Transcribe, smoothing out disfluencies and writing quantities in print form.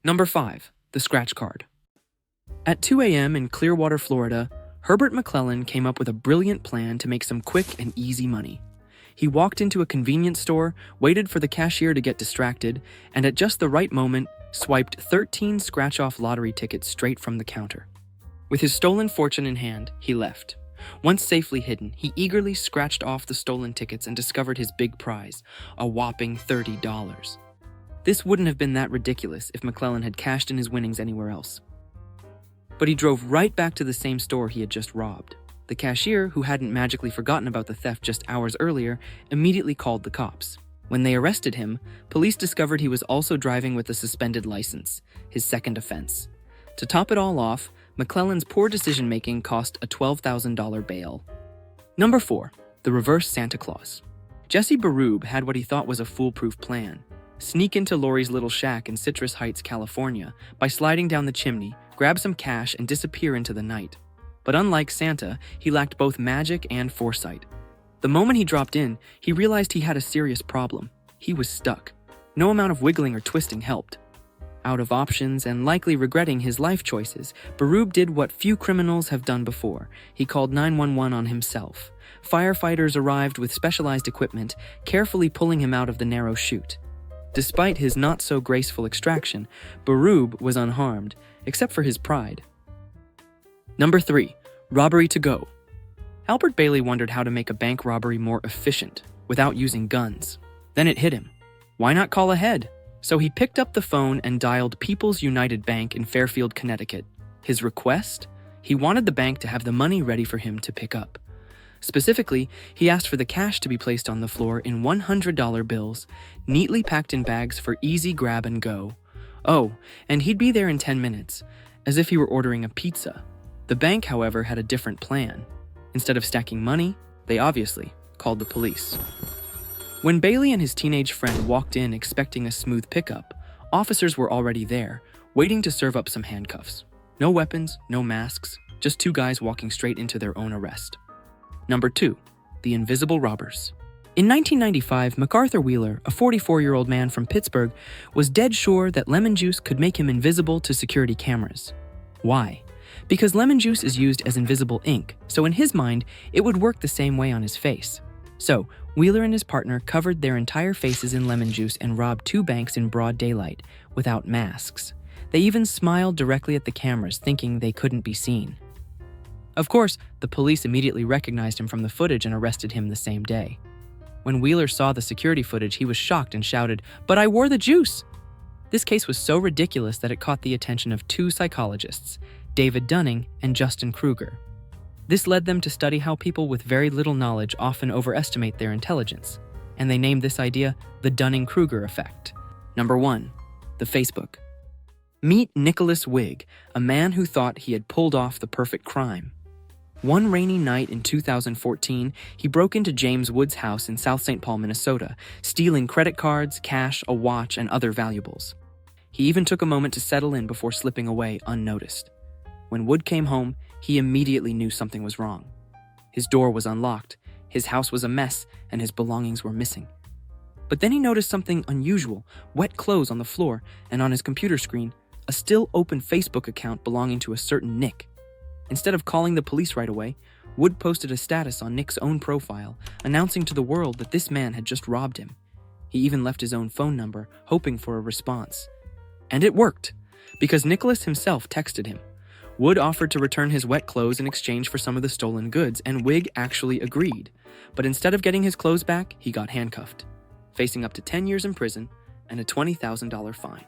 Number 5. The Scratch Card. At 2 a.m. in Clearwater, Florida, Herbert McClellan came up with a brilliant plan to make some quick and easy money. He walked into a convenience store, waited for the cashier to get distracted, and at just the right moment, swiped 13 scratch-off lottery tickets straight from the counter. With his stolen fortune in hand, he left. Once safely hidden, he eagerly scratched off the stolen tickets and discovered his big prize, a whopping $30. This wouldn't have been that ridiculous if McClellan had cashed in his winnings anywhere else. But he drove right back to the same store he had just robbed. The cashier, who hadn't magically forgotten about the theft just hours earlier, immediately called the cops. When they arrested him, police discovered he was also driving with a suspended license, his second offense. To top it all off, McClellan's poor decision-making cost a $12,000 bail. Number 4. The Reverse Santa Claus. Jesse Berube had what he thought was a foolproof plan. Sneak into Lori's little shack in Citrus Heights, California, by sliding down the chimney, grab some cash, and disappear into the night. But unlike Santa, he lacked both magic and foresight. The moment he dropped in, he realized he had a serious problem. He was stuck. No amount of wiggling or twisting helped. Out of options and likely regretting his life choices, Berube did what few criminals have done before. He called 911 on himself. Firefighters arrived with specialized equipment, carefully pulling him out of the narrow chute. Despite his not-so-graceful extraction, Berube was unharmed, except for his pride. Number 3. Robbery to go. Albert Bailey wondered how to make a bank robbery more efficient, without using guns. Then it hit him. Why not call ahead? So he picked up the phone and dialed People's United Bank in Fairfield, Connecticut. His request? He wanted the bank to have the money ready for him to pick up. Specifically, he asked for the cash to be placed on the floor in $100 bills, neatly packed in bags for easy grab and go. Oh, and he'd be there in 10 minutes, as if he were ordering a pizza. The bank, however, had a different plan. Instead of stacking money, they obviously called the police. When Bailey and his teenage friend walked in expecting a smooth pickup, officers were already there, waiting to serve up some handcuffs. No weapons, no masks, just two guys walking straight into their own arrest. Number 2. The Invisible Robbers. In 1995, MacArthur Wheeler, a 44-year-old man from Pittsburgh, was dead sure that lemon juice could make him invisible to security cameras. Why? Because lemon juice is used as invisible ink, so in his mind, it would work the same way on his face. So, Wheeler and his partner covered their entire faces in lemon juice and robbed 2 banks in broad daylight, without masks. They even smiled directly at the cameras, thinking they couldn't be seen. Of course, the police immediately recognized him from the footage and arrested him the same day. When Wheeler saw the security footage, he was shocked and shouted, "But I wore the juice!" This case was so ridiculous that it caught the attention of 2 psychologists, David Dunning and Justin Kruger. This led them to study how people with very little knowledge often overestimate their intelligence, and they named this idea the Dunning-Kruger effect. Number 1. The Facebook. Meet Nicholas Wigg, a man who thought he had pulled off the perfect crime. One rainy night in 2014, he broke into James Wood's house in South St. Paul, Minnesota, stealing credit cards, cash, a watch, and other valuables. He even took a moment to settle in before slipping away unnoticed. When Wood came home, he immediately knew something was wrong. His door was unlocked, his house was a mess, and his belongings were missing. But then he noticed something unusual: wet clothes on the floor, and on his computer screen, a still open Facebook account belonging to a certain Nick. Instead of calling the police right away, Wood posted a status on Nick's own profile, announcing to the world that this man had just robbed him. He even left his own phone number, hoping for a response. And it worked, because Nicholas himself texted him. Wood offered to return his wet clothes in exchange for some of the stolen goods, and Wigg actually agreed. But instead of getting his clothes back, he got handcuffed, facing up to 10 years in prison and a $20,000 fine.